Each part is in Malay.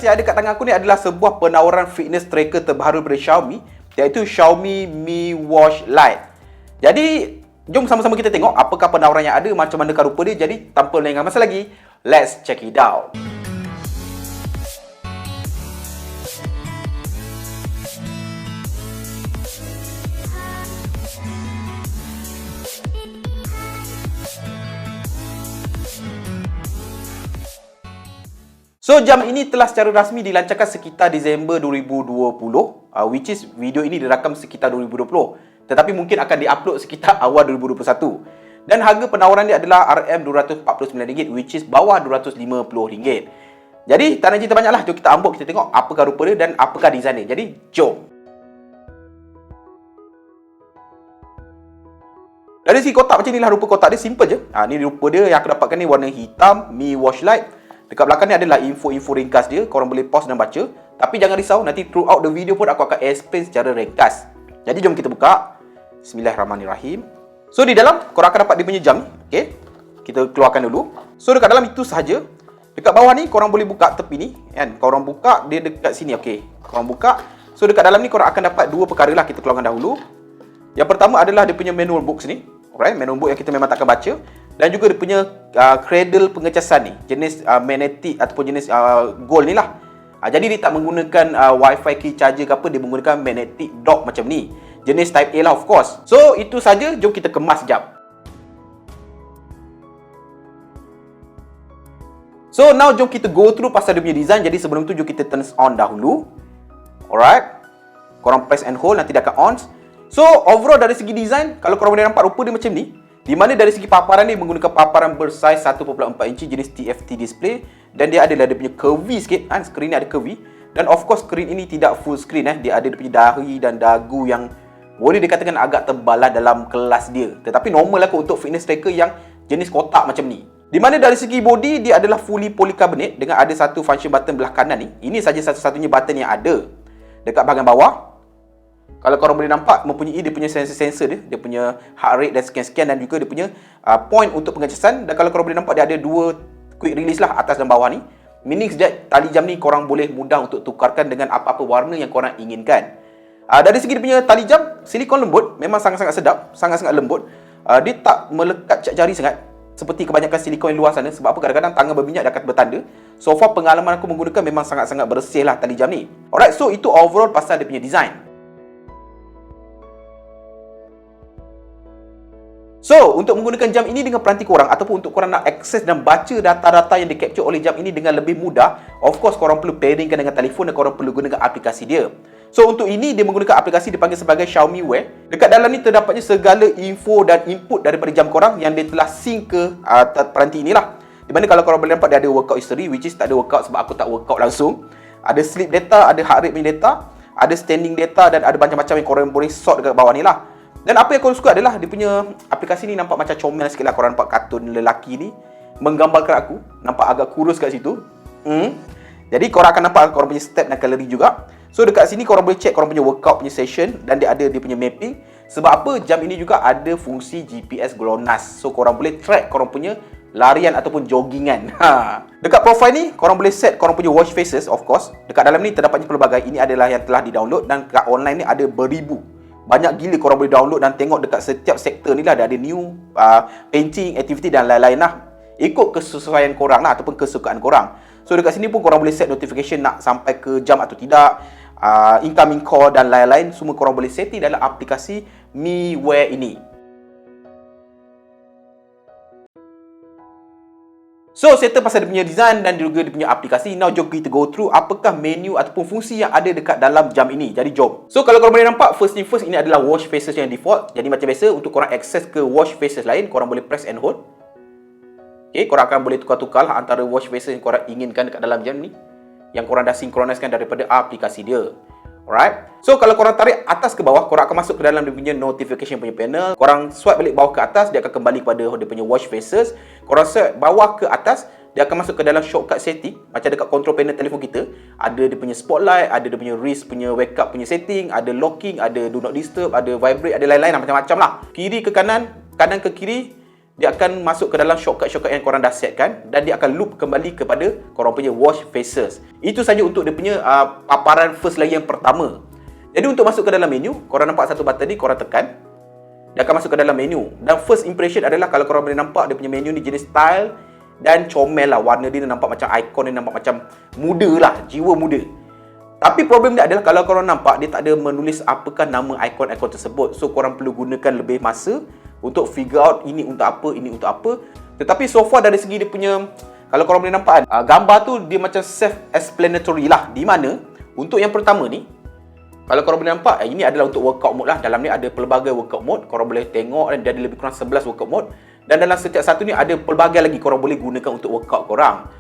yang ada kat tangan aku ni adalah sebuah penawaran fitness tracker terbaru dari Xiaomi, iaitu Xiaomi Mi Watch Lite. Jadi, jom sama-sama kita tengok apakah penawaran yang ada, macam manakah rupa dia. Jadi, tanpa lengah masa lagi, let's check it out. So, jam ini telah secara rasmi dilancarkan sekitar Disember 2020, which is video ini direkam sekitar 2020. Tetapi mungkin akan diupload sekitar awal 2021. Dan harga penawaran dia adalah RM249, which is bawah RM250. Jadi, tak nak cerita banyak lah. Jom kita unbox, kita tengok apakah rupa dia dan apakah design dia. Jadi, jom. Dari segi kotak macam ni lah rupa kotak dia, simple je. Ni rupa dia yang aku dapatkan ni warna hitam, Mi Watch Lite. Dekat belakang ni adalah info-info ringkas dia. Korang boleh pause dan baca. Tapi jangan risau, nanti throughout the video pun aku akan explain secara ringkas. Jadi jom kita buka. Bismillahirrahmanirrahim. So di dalam korang akan dapat dia punya jam ni. Okay, kita keluarkan dulu. So dekat dalam itu sahaja. Dekat bawah ni korang boleh buka tepi ni kan. Korang buka dia dekat sini. Okay, korang buka. So dekat dalam ni korang akan dapat dua perkara lah. Kita keluarkan dahulu. Yang pertama adalah dia punya manual book ni. Alright, manual book yang kita memang takkan baca. Dan juga dia punya cradle pengecasan ni, jenis magnetic ataupun jenis gold ni lah. Jadi dia tak menggunakan wifi key charger ke apa, dia menggunakan magnetic dock macam ni. Jenis type A lah of course. So itu saja, jom kita kemas sekejap. So now jom kita go through pasal dia punya design. Jadi sebelum tu jom kita turn on dahulu. Alright, korang press and hold, nanti dia akan on. So overall dari segi design, kalau korang boleh nampak rupa dia macam ni. Di mana dari segi paparan ni menggunakan paparan bersaiz 1.4 inci jenis TFT display, dan dia adalah dia punya curvy sikit kan, skrin ni ada curvy. Dan of course skrin ini tidak full screen dia ada dia punya dahi dan dagu yang boleh dikatakan agak tebal lah dalam kelas dia. Tetapi normal lah untuk fitness tracker yang jenis kotak macam ni. Di mana dari segi body dia adalah fully polycarbonate dengan ada satu function button belah kanan ni. Ini saja satu-satunya button yang ada. Dekat bahagian bawah, kalau korang boleh nampak, mempunyai dia punya sensor-sensor dia. Dia punya heart rate dan sekian-sekian, dan juga dia punya point untuk pengecasan. Dan kalau korang boleh nampak, dia ada dua quick release lah, atas dan bawah ni. Meaning sejak tali jam ni korang boleh mudah untuk tukarkan dengan apa-apa warna yang korang inginkan. Dari segi dia punya tali jam, silikon lembut, memang sangat-sangat sedap, sangat-sangat lembut. Dia tak melekat cat jari sangat seperti kebanyakan silikon yang luar sana. Sebab apa, kadang-kadang tangan berminyak dia akan bertanda. So far pengalaman aku menggunakan memang sangat-sangat bersih lah tali jam ni. Alright, so itu overall pasal dia punya design. So, untuk menggunakan jam ini dengan peranti korang ataupun untuk korang nak akses dan baca data-data yang di-capture oleh jam ini dengan lebih mudah, of course korang perlu pairingkan dengan telefon dan korang perlu gunakan aplikasi dia. So, untuk ini dia menggunakan aplikasi dipanggil sebagai Xiaomi Wear. Dekat dalam ni terdapatnya segala info dan input daripada jam korang yang dia telah sync ke peranti inilah. Di mana kalau korang boleh nampak dia ada workout history, which is tak ada workout sebab aku tak workout langsung. Ada sleep data, ada heart rate punya data, ada standing data, dan ada macam-macam yang korang boleh sort dekat bawah ni lah. Dan apa yang korang suka adalah dia punya aplikasi ni nampak macam comel sikit lah. Korang nampak kartun lelaki ni menggambarkan aku, nampak agak kurus kat situ. Jadi korang akan nampak korang punya step dan kalori juga. So dekat sini korang boleh check korang punya workout punya session, dan dia ada dia punya mapping. Sebab apa, jam ini juga ada fungsi GPS GLONASS. So korang boleh track korang punya larian ataupun joggingan. Dekat profile ni korang boleh set korang punya watch faces of course. Dekat dalam ni terdapatnya pelbagai. Ini adalah yang telah di-download, dan kat online ni ada beribu. Banyak gila korang boleh download dan tengok dekat setiap sektor ni lah. Ada new painting, activity dan lain-lain lah. Ikut kesesuaian korang lah ataupun kesukaan korang. So dekat sini pun korang boleh set notification nak sampai ke jam atau tidak, incoming call dan lain-lain. Semua korang boleh setting dalam aplikasi Mi Wear ini. So, settle pasal dia punya design dan juga dia punya aplikasi. Now, jom kita go through apakah menu ataupun fungsi yang ada dekat dalam jam ini. Jadi, jom. So, kalau korang boleh nampak, first thing first, ini adalah watch faces yang default. Jadi, macam biasa, untuk korang access ke watch faces lain, korang boleh press and hold. Okay, korang akan boleh tukar-tukar lah antara watch faces yang korang inginkan dekat dalam jam ni, yang korang dah synchronizekan daripada aplikasi dia. Alright. So, kalau korang tarik atas ke bawah, korang akan masuk ke dalam dia punya notification punya panel. Korang swipe balik bawah ke atas, dia akan kembali kepada dia punya watch faces. Korang swipe bawah ke atas, dia akan masuk ke dalam shortcut setting. Macam dekat control panel telefon kita, ada dia punya spotlight, ada dia punya wrist punya wake up punya setting, ada locking, ada do not disturb, ada vibrate, ada lain-lain macam-macam lah. Kiri ke kanan, kanan ke kiri, dia akan masuk ke dalam shortcut-shortcut yang korang dah setkan dan dia akan loop kembali kepada korang punya watch faces. Itu saja untuk dia punya paparan first lagi yang pertama. Jadi untuk masuk ke dalam menu, korang nampak satu button ni, korang tekan. Dia akan masuk ke dalam menu. Dan first impression adalah kalau korang boleh nampak dia punya menu ni jenis style dan comel lah. Warna dia nampak macam ikon dia nampak macam muda lah, jiwa muda. Tapi problem dia adalah kalau korang nampak dia tak ada menulis apakah nama ikon-ikon tersebut. So korang perlu gunakan lebih masa untuk figure out ini untuk apa, ini untuk apa. Tetapi so far dari segi dia punya, kalau korang boleh nampak gambar tu dia macam self-explanatory lah. Di mana untuk yang pertama ni, kalau korang boleh nampak ini adalah untuk workout mode lah. Dalam ni ada pelbagai workout mode. Korang boleh tengok dan dia ada lebih kurang 11 workout mode. Dan dalam setiap satu ni ada pelbagai lagi korang boleh gunakan untuk workout korang.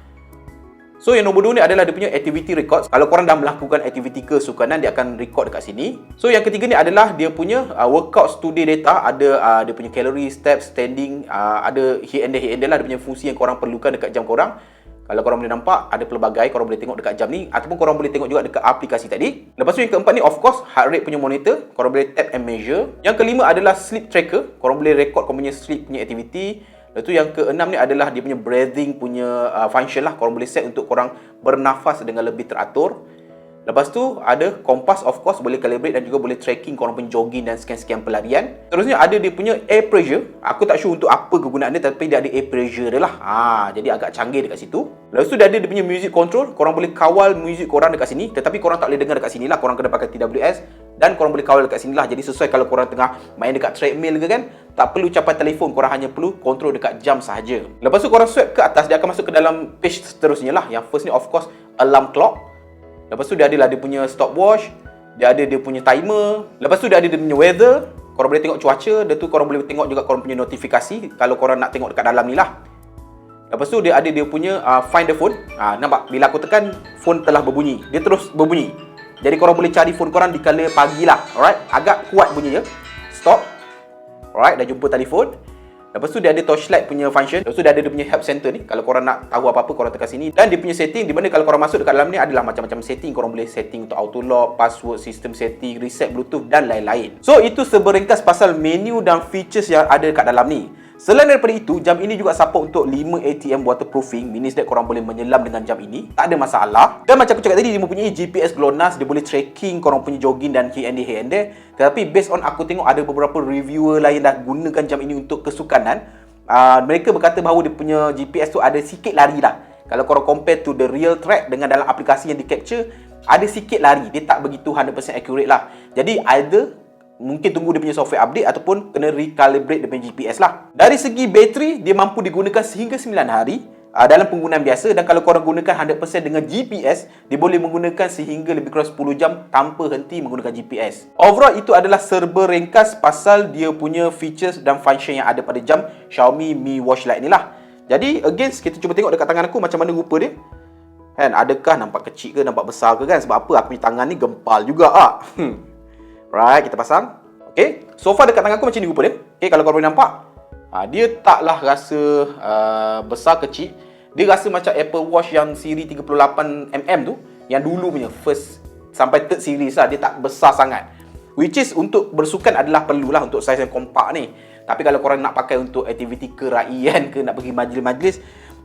So yang nombor 2 ni adalah dia punya activity records. Kalau korang dah melakukan aktiviti kesukanan, dia akan record dekat sini. So yang ketiga ni adalah dia punya workouts today data. Ada dia punya calorie, steps, standing, ada here and there lah, dia punya fungsi yang korang perlukan dekat jam korang. Kalau korang boleh nampak ada pelbagai, korang boleh tengok dekat jam ni ataupun korang boleh tengok juga dekat aplikasi tadi. Lepas tu yang keempat ni of course heart rate punya monitor, korang boleh tap and measure. Yang kelima adalah sleep tracker, korang boleh record korang punya sleep punya activity. Lepas tu yang keenam ni adalah dia punya breathing punya function lah. Korang boleh set untuk korang bernafas dengan lebih teratur. Lepas tu ada kompas, of course boleh calibrate dan juga boleh tracking korang punya jogging dan sekian-sekian pelarian. Terusnya ada dia punya air pressure. Aku tak sure untuk apa kegunaan dia, tapi dia ada air pressure dia lah. Jadi agak canggih dekat situ. Lepas tu dia ada dia punya music control. Korang boleh kawal music korang dekat sini, tetapi korang tak boleh dengar dekat sini lah. Korang kena pakai TWS dan korang boleh kawal dekat sini lah. Jadi sesuai kalau korang tengah main dekat treadmill ke kan, tak perlu capai telefon, korang hanya perlu kontrol dekat jam sahaja. Lepas tu korang swipe ke atas, dia akan masuk ke dalam page seterusnya lah. Yang first ni of course alarm clock. Lepas tu dia adalah dia punya stopwatch, dia ada dia punya timer. Lepas tu dia ada dia punya weather, korang boleh tengok cuaca. Dia tu korang boleh tengok juga korang punya notifikasi kalau korang nak tengok dekat dalam ni lah. Lepas tu dia ada dia punya find the phone. Nampak bila aku tekan, phone telah berbunyi. Dia terus berbunyi. Jadi korang boleh cari phone korang di kala pagi lah. Alright, agak kuat bunyi je. Stop. Alright, dah jumpa telefon. Lepas tu dia ada torchlight punya function. Lepas tu dia ada dia punya help center ni. Kalau korang nak tahu apa-apa, korang tekan sini. Dan dia punya setting, di mana kalau korang masuk dekat dalam ni adalah macam-macam setting. Korang boleh setting untuk auto lock, password, system setting, reset bluetooth dan lain-lain. So itu seberingkas pasal menu dan features yang ada dekat dalam ni. Selain daripada itu, jam ini juga support untuk 5 ATM waterproofing. Means that korang boleh menyelam dengan jam ini, tak ada masalah. Dan macam aku cakap tadi, dia mempunyai GPS GLONASS. Dia boleh tracking korang punya jogging dan here and there. Tetapi based on aku tengok ada beberapa reviewer lain dah gunakan jam ini untuk kesukanan. Mereka berkata bahawa dia punya GPS tu ada sikit lari lah. Kalau korang compare to the real track dengan dalam aplikasi yang di capture, ada sikit lari. Dia tak begitu 100% accurate lah. Jadi either mungkin tunggu dia punya software update ataupun kena recalibrate dia punya GPS lah. Dari segi bateri, dia mampu digunakan sehingga 9 hari dalam penggunaan biasa. Dan kalau korang gunakan 100% dengan GPS, dia boleh menggunakan sehingga lebih kurang 10 jam tanpa henti menggunakan GPS. Overall, itu adalah serba ringkas pasal dia punya features dan function yang ada pada jam Xiaomi Mi Watch Lite ni lah. Jadi again, kita cuba tengok dekat tangan aku macam mana rupa dia. Kan, adakah nampak kecil ke, nampak besar ke kan? Sebab apa? Aku punya tangan ni gempal juga Right, kita pasang. Okay, so far dekat tangan aku macam ni rupa dia. Okay, kalau korang boleh nampak, dia taklah rasa besar kecil. Dia rasa macam Apple Watch yang siri 38mm tu, yang dulu punya first sampai third series lah. Dia tak besar sangat, which is untuk bersukan adalah perlulah untuk saiz yang kompak ni. Tapi kalau korang nak pakai untuk aktiviti keraian ke, nak pergi majlis-majlis,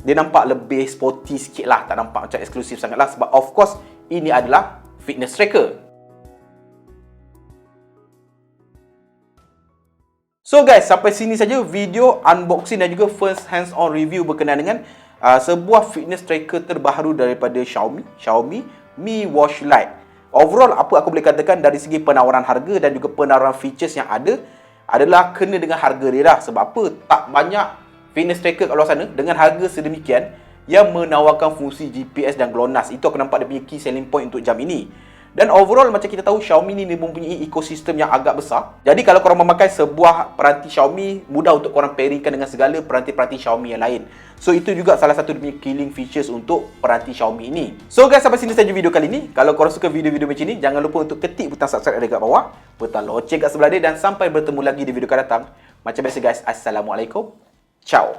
dia nampak lebih sporty sikit lah. Tak nampak macam eksklusif sangat lah. Sebab of course ini adalah fitness tracker. So guys, sampai sini saja video unboxing dan juga first hands on review berkenaan dengan sebuah fitness tracker terbaru daripada Xiaomi Mi Watch Lite. Overall, apa aku boleh katakan dari segi penawaran harga dan juga penawaran features yang ada adalah kena dengan harga dia dah. Sebab apa? Tak banyak fitness tracker kat luar sana dengan harga sedemikian yang menawarkan fungsi GPS dan GLONASS. Itu aku nampak dia punya key selling point untuk jam ini. Dan overall macam kita tahu, Xiaomi ni dia mempunyai ekosistem yang agak besar. Jadi kalau korang memakai sebuah peranti Xiaomi, mudah untuk korang pairingkan dengan segala peranti-peranti Xiaomi yang lain. So itu juga salah satu dia punya killing features untuk peranti Xiaomi ini. So guys, sampai sini saja video kali ini. Kalau korang suka video-video macam ni, jangan lupa untuk ketik butang subscribe dekat bawah, butang loceng kat sebelah dia, dan sampai bertemu lagi di video akan datang. Macam biasa guys, Assalamualaikum. Ciao.